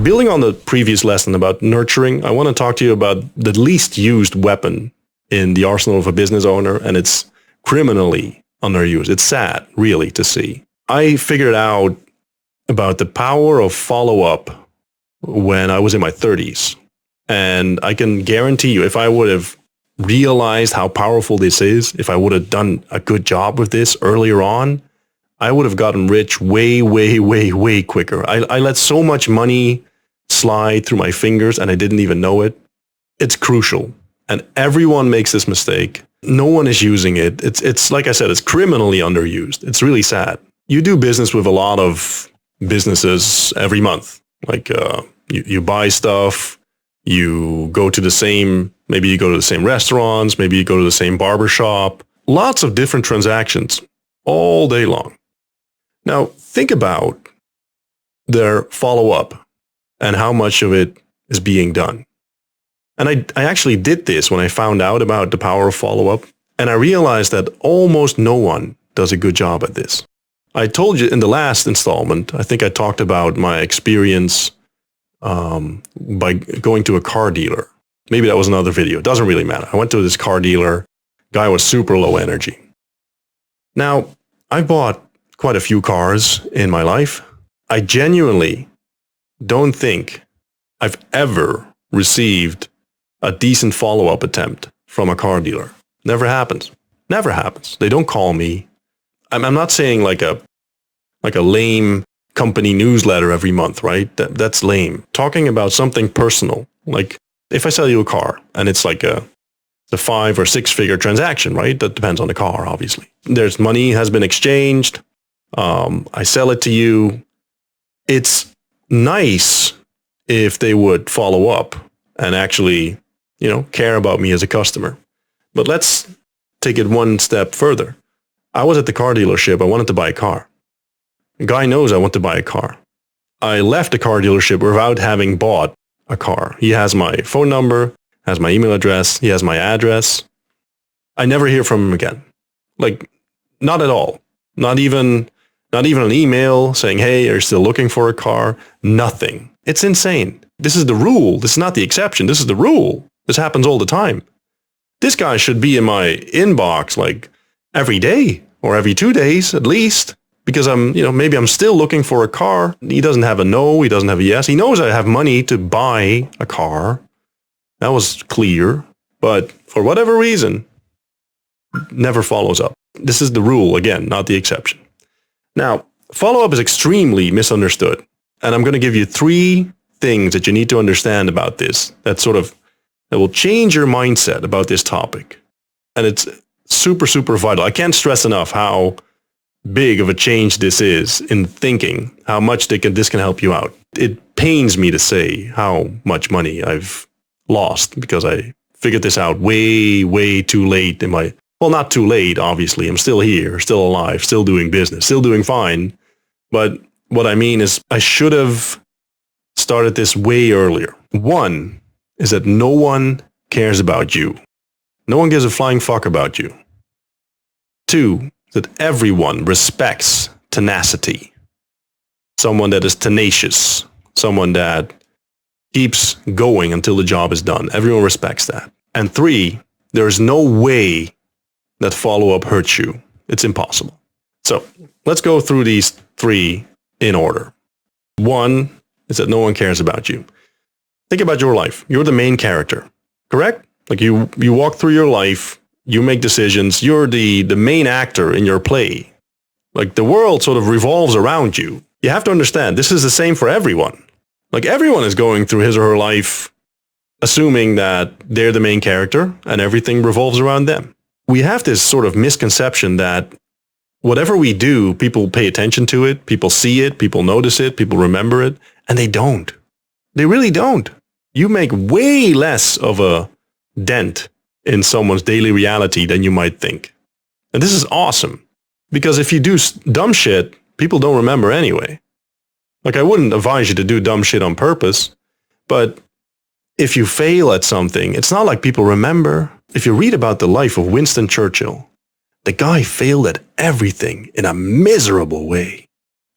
Building on the previous lesson about nurturing, I want to talk to you about the least used weapon in the arsenal of a business owner, and it's criminally underused. It's sad, really, to see. I figured out about the power of follow-up when I was in my 30s. And I can guarantee you, if I would have realized how powerful this is, if I would have done a good job with this earlier on, I would have gotten rich way, way, way, way quicker. I let so much money slide through my fingers and I didn't even know it. It's crucial. And everyone makes this mistake. No one is using it. It's like I said, it's criminally underused. It's really sad. You do business with a lot of businesses every month. Like you buy stuff. You go to the same, maybe you go to the same restaurants, maybe you go to the same barber shop. Lots of different transactions all day long. Now, think about their follow-up and how much of it is being done. And I actually did this when I found out about the power of follow-up, and I realized that almost no one does a good job at this. I told you in the last installment, I think I talked about my experience by going to a car dealer. Maybe that was another video. It doesn't really matter. I went to this car dealer. Guy was super low energy. Now, I bought quite a few cars in my life. I genuinely don't think I've ever received a decent follow-up attempt from a car dealer. Never happens. Never happens. They don't call me. I'm not saying like a lame company newsletter every month, right? That's lame. Talking about something personal, like if I sell you a car and it's like a 5 or 6 figure transaction, right? That depends on the car, obviously. There's money has been exchanged. I sell it to you. It's nice if they would follow up and actually, care about me as a customer. But let's take it one step further. I was at the car dealership. I wanted to buy a car. The guy knows I want to buy a car. I left the car dealership without having bought a car. He has my phone number, has my email address, he has my address. I never hear from him again. Like, not at all. Not even an email saying, hey, are you still looking for a car? Nothing. It's insane. This is the rule. This is not the exception. This is the rule. This happens all the time. This guy should be in my inbox like every day or every 2 days at least. Because maybe I'm still looking for a car. He doesn't have a no, he doesn't have a yes. He knows I have money to buy a car. That was clear. But for whatever reason, never follows up. This is the rule, again, not the exception. Now, follow-up is extremely misunderstood. And I'm going to give you 3 things that you need to understand about this that will change your mindset about this topic. And it's super, super vital. I can't stress enough how big of a change this is in thinking, how much this can help you out. It pains me to say how much money I've lost because I figured this out way, way too late in my, well, not too late, obviously. I'm still here, still alive, still doing business, still doing fine. But what I mean is I should have started this way earlier. One is that no one cares about you. No one gives a flying fuck about you. 2, that everyone respects tenacity. Someone that is tenacious. Someone that keeps going until the job is done. Everyone respects that. And 3, there is no way that follow-up hurts you. It's impossible. So let's go through these 3 in order. 1 is that no one cares about you. Think about your life. You're the main character, correct? Like you walk through your life, you make decisions, you're the main actor in your play. Like the world sort of revolves around you. You have to understand, this is the same for everyone. Like everyone is going through his or her life assuming that they're the main character and everything revolves around them. We have this sort of misconception that whatever we do, people pay attention to it, people see it, people notice it, people remember it, and they don't. They really don't. You make way less of a dent in someone's daily reality than you might think. And this is awesome, because if you do dumb shit, people don't remember anyway. Like, I wouldn't advise you to do dumb shit on purpose, but if you fail at something, it's not like people remember. If you read about the life of Winston Churchill, the guy failed at everything in a miserable way.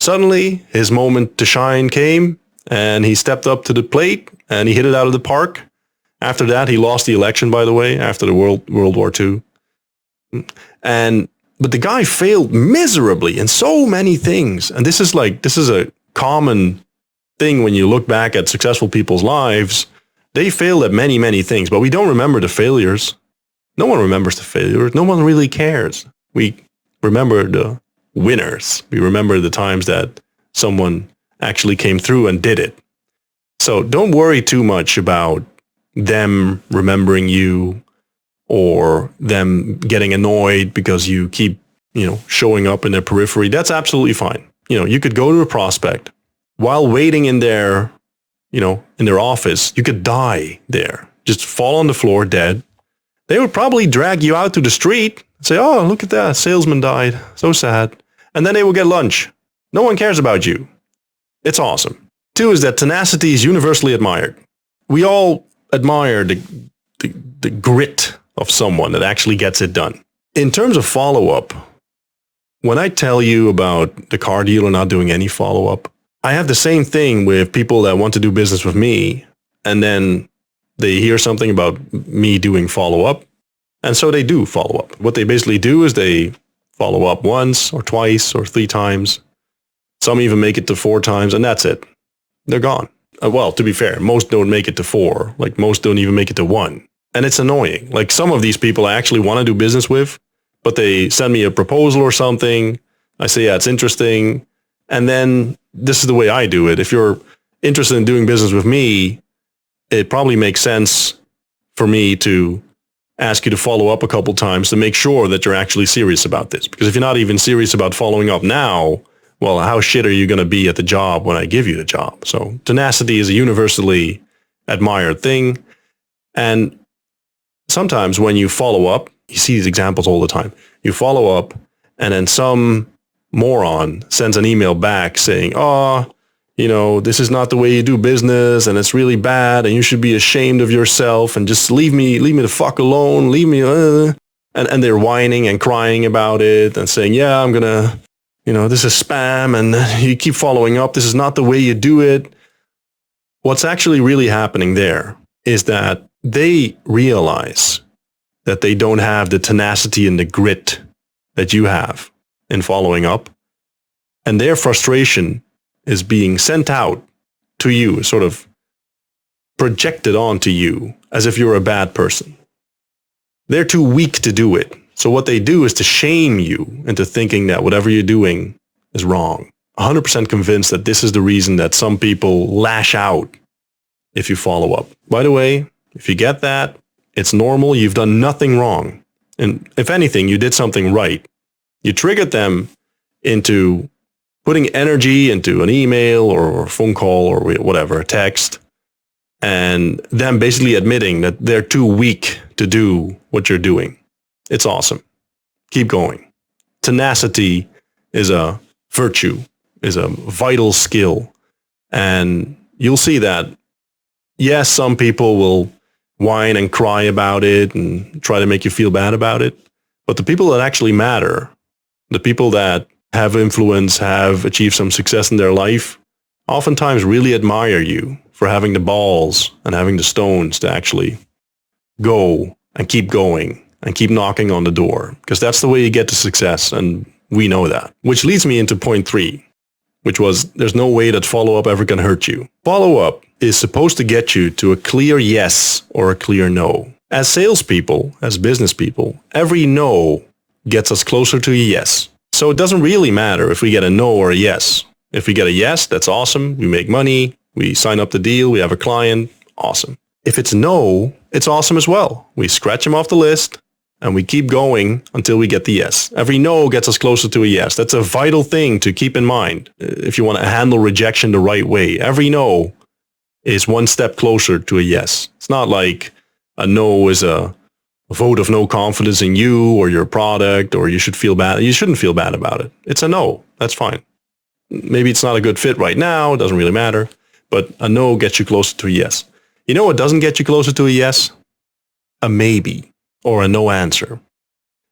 Suddenly, his moment to shine came, and he stepped up to the plate and he hit it out of the park. After that, he lost the election, by the way, after the World War II. But the guy failed miserably in so many things. And this is a common thing when you look back at successful people's lives. They failed at many, many things, but we don't remember the failures. No one remembers the failures. No one really cares. We remember the winners. We remember the times that someone actually came through and did it. So don't worry too much about them remembering you or them getting annoyed because you keep, showing up in their periphery. That's absolutely fine. You could go to a prospect while waiting in their office. You could die there. Just fall on the floor dead. They would probably drag you out to the street and say, "Oh, look at that. Salesman died. So sad." And then they will get lunch. No one cares about you. It's awesome. 2 is that tenacity is universally admired. We all admire the grit of someone that actually gets it done. In terms of follow-up, when I tell you about the car dealer not doing any follow-up, I have the same thing with people that want to do business with me, and then they hear something about me doing follow-up, and so they do follow-up. What they basically do is they follow up once or twice or 3 times. Some even make it to 4 times, and that's it. They're gone. Well, to be fair, most don't make it to 4. Like, most don't even make it to 1. And it's annoying. Like, some of these people I actually want to do business with, but they send me a proposal or something. I say, yeah, it's interesting. And then this is the way I do it. If you're interested in doing business with me, it probably makes sense for me to ask you to follow up a couple times to make sure that you're actually serious about this. Because if you're not even serious about following up now, well, how shit are you going to be at the job when I give you the job? So tenacity is a universally admired thing. And sometimes when you follow up, you see these examples all the time. You follow up and then some moron sends an email back saying, "Oh, this is not the way you do business and it's really bad and you should be ashamed of yourself and just leave me the fuck alone, leave me." And they're whining and crying about it and saying, "Yeah, I'm going to, this is spam and you keep following up. This is not the way you do it." What's actually really happening there is that they realize that they don't have the tenacity and the grit that you have in following up. And their frustration is being sent out to you, sort of projected onto you as if you're a bad person. They're too weak to do it. So what they do is to shame you into thinking that whatever you're doing is wrong. 100% convinced that this is the reason that some people lash out if you follow up. By the way, if you get that, it's normal. You've done nothing wrong. And if anything, you did something right. You triggered them into putting energy into an email or a phone call or whatever, a text, and them basically admitting that they're too weak to do what you're doing. It's awesome. Keep going. Tenacity is a virtue, is a vital skill. And you'll see that, yes, some people will whine and cry about it and try to make you feel bad about it. But the people that actually matter, the people that have influence, have achieved some success in their life, oftentimes really admire you for having the balls and having the stones to actually go and keep going and keep knocking on the door, because that's the way you get to success, and we know that. Which leads me into point 3, which was there's no way that follow-up ever can hurt you. Follow-up is supposed to get you to a clear yes or a clear no. As salespeople, as business people, every no gets us closer to a yes. So it doesn't really matter if we get a no or a yes. If we get a yes, that's awesome. We make money. We sign up the deal. We have a client. Awesome. If it's no, it's awesome as well. We scratch them off the list and we keep going until we get the yes. Every no gets us closer to a yes. That's a vital thing to keep in mind if you want to handle rejection the right way. Every no is one step closer to a yes. It's not like a no is a vote of no confidence in you or your product, or you should feel bad. You shouldn't feel bad about it. It's a no. That's fine. Maybe it's not a good fit right now. It doesn't really matter. But a no gets you closer to a yes. You know what doesn't get you closer to a yes? A maybe or a no answer.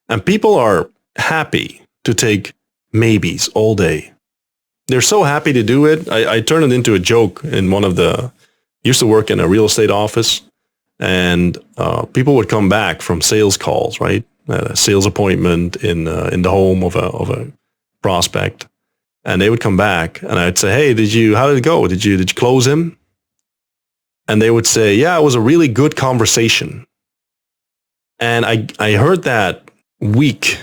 And people are happy to take maybes all day. they're so happy to do it. I turned it into a joke in one of the, used to work in a real estate office, and people would come back from sales calls, right? A sales appointment in the home of a prospect, and they would come back, and I'd say, "Hey, how did it go? Did you close him?" And they would say, "Yeah, it was a really good conversation." And I heard that weak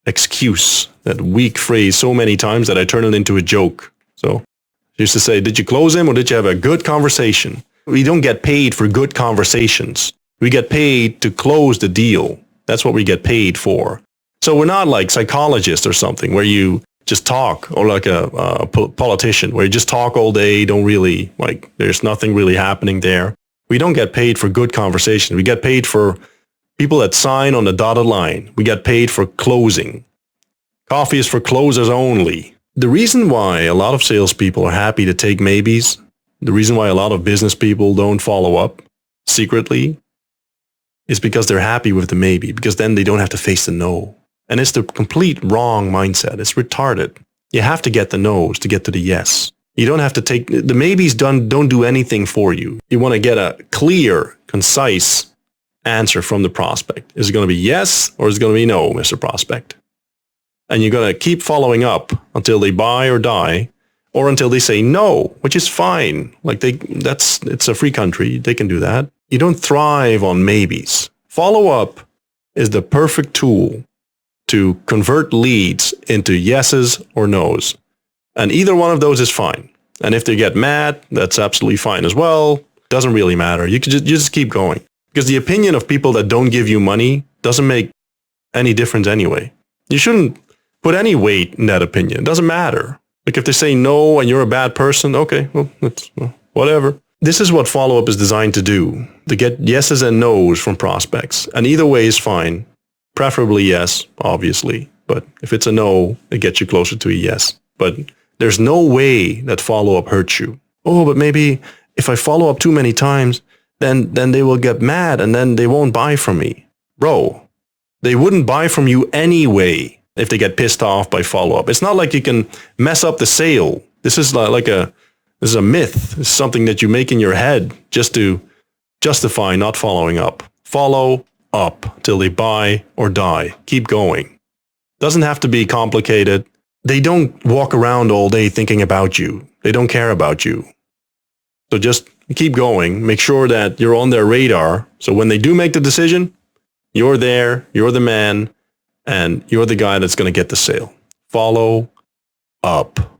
excuse, that weak phrase so many times that I turned it into a joke. So I used to say, "Did you close him or did you have a good conversation?" We don't get paid for good conversations. We get paid to close the deal. That's what we get paid for. So we're not like psychologists or something where you just talk, or like a politician where you just talk all day, don't really, like, there's nothing really happening there. We don't get paid for good conversation. We get paid for people that sign on the dotted line. We get paid for closing. Coffee is for closers only. The reason why a lot of salespeople are happy to take maybes, the reason why a lot of business people don't follow up secretly, is because they're happy with the maybe, because then they don't have to face the no. And it's the complete wrong mindset. It's retarded. You have to get the no's to get to the yes. You don't have to take, the maybes don't do anything for you. You want to get a clear, concise answer from the prospect. Is it going to be yes or is it going to be no, Mr. Prospect? And you're going to keep following up until they buy or die, or until they say no, which is fine. Like it's a free country. They can do that. You don't thrive on maybes. Follow up is the perfect tool to convert leads into yeses or nos. And either one of those is fine. And if they get mad, that's absolutely fine as well. Doesn't really matter. You just keep going. Because the opinion of people that don't give you money doesn't make any difference anyway. You shouldn't put any weight in that opinion. It doesn't matter. Like if they say no and you're a bad person, okay, well, whatever. This is what follow-up is designed to do, to get yeses and nos from prospects. And either way is fine. Preferably yes, obviously. But if it's a no, it gets you closer to a yes. But there's no way that follow-up hurts you. Oh, but maybe if I follow up too many times, then they will get mad and then they won't buy from me. Bro, they wouldn't buy from you anyway if they get pissed off by follow-up. It's not like you can mess up the sale. This is this is a myth. It's something that you make in your head just to justify not following up. Follow up till they buy or die. Keep going. Doesn't have to be complicated. They don't walk around all day thinking about you. They don't care about you. So just keep going. Make sure that you're on their radar. So when they do make the decision, you're there, you're the man, and you're the guy that's going to get the sale. Follow up.